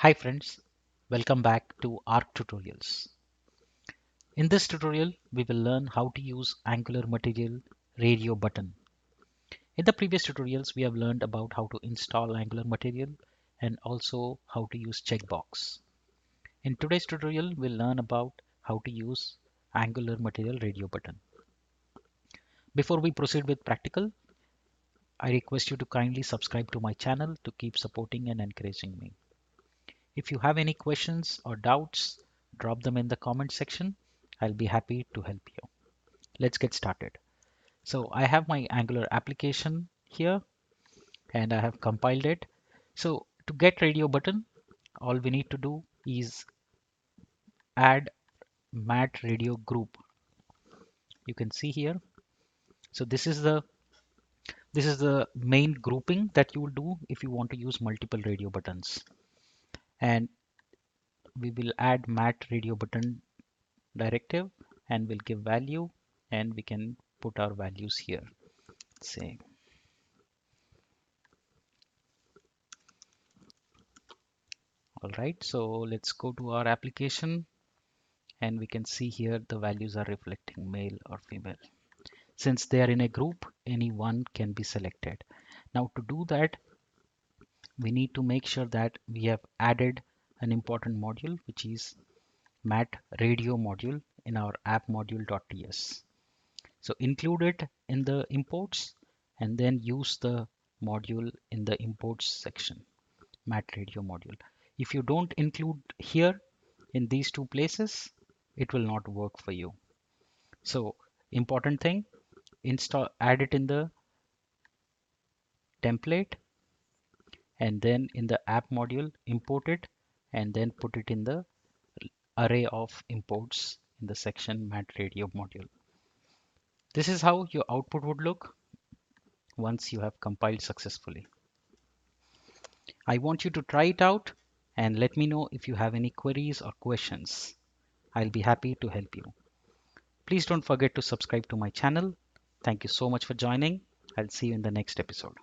Hi friends, welcome back to ARC tutorials. In this tutorial, we will learn how to use Angular Material radio button. In the previous tutorials, we have learned about how to install Angular Material and also how to use checkbox. In today's tutorial, we'll learn about how to use Angular Material radio button. Before we proceed with practical, I request you to kindly subscribe to my channel to keep supporting and encouraging me. If you have any questions or doubts, drop them in the comment section. I'll be happy to help you. Let's get started. So I have my Angular application here and I have compiled it. So to get radio button, all we need to do is add mat radio group. You can see here. So this is the main grouping that you will do if you want to use multiple radio buttons. And we will add mat radio button directive and we'll give value and we can put our values here. Say all right, so let's go to our application and we can see here the values are reflecting male or female. Since they are in a group, any one can be selected. Now to do that, we need to make sure that we have added an important module, which is mat radio module in our app module.ts. So include it in the imports and then use the module in the imports section, mat radio module. If you don't include here in these two places, it will not work for you. So important thing, add it in the template and then in the app module, import it and then put it in the array of imports in the section mat radio module. This is how your output would look once you have compiled successfully. I want you to try it out and let me know if you have any queries or questions. I'll be happy to help you. Please don't forget to subscribe to my channel. Thank you so much for joining. I'll see you in the next episode.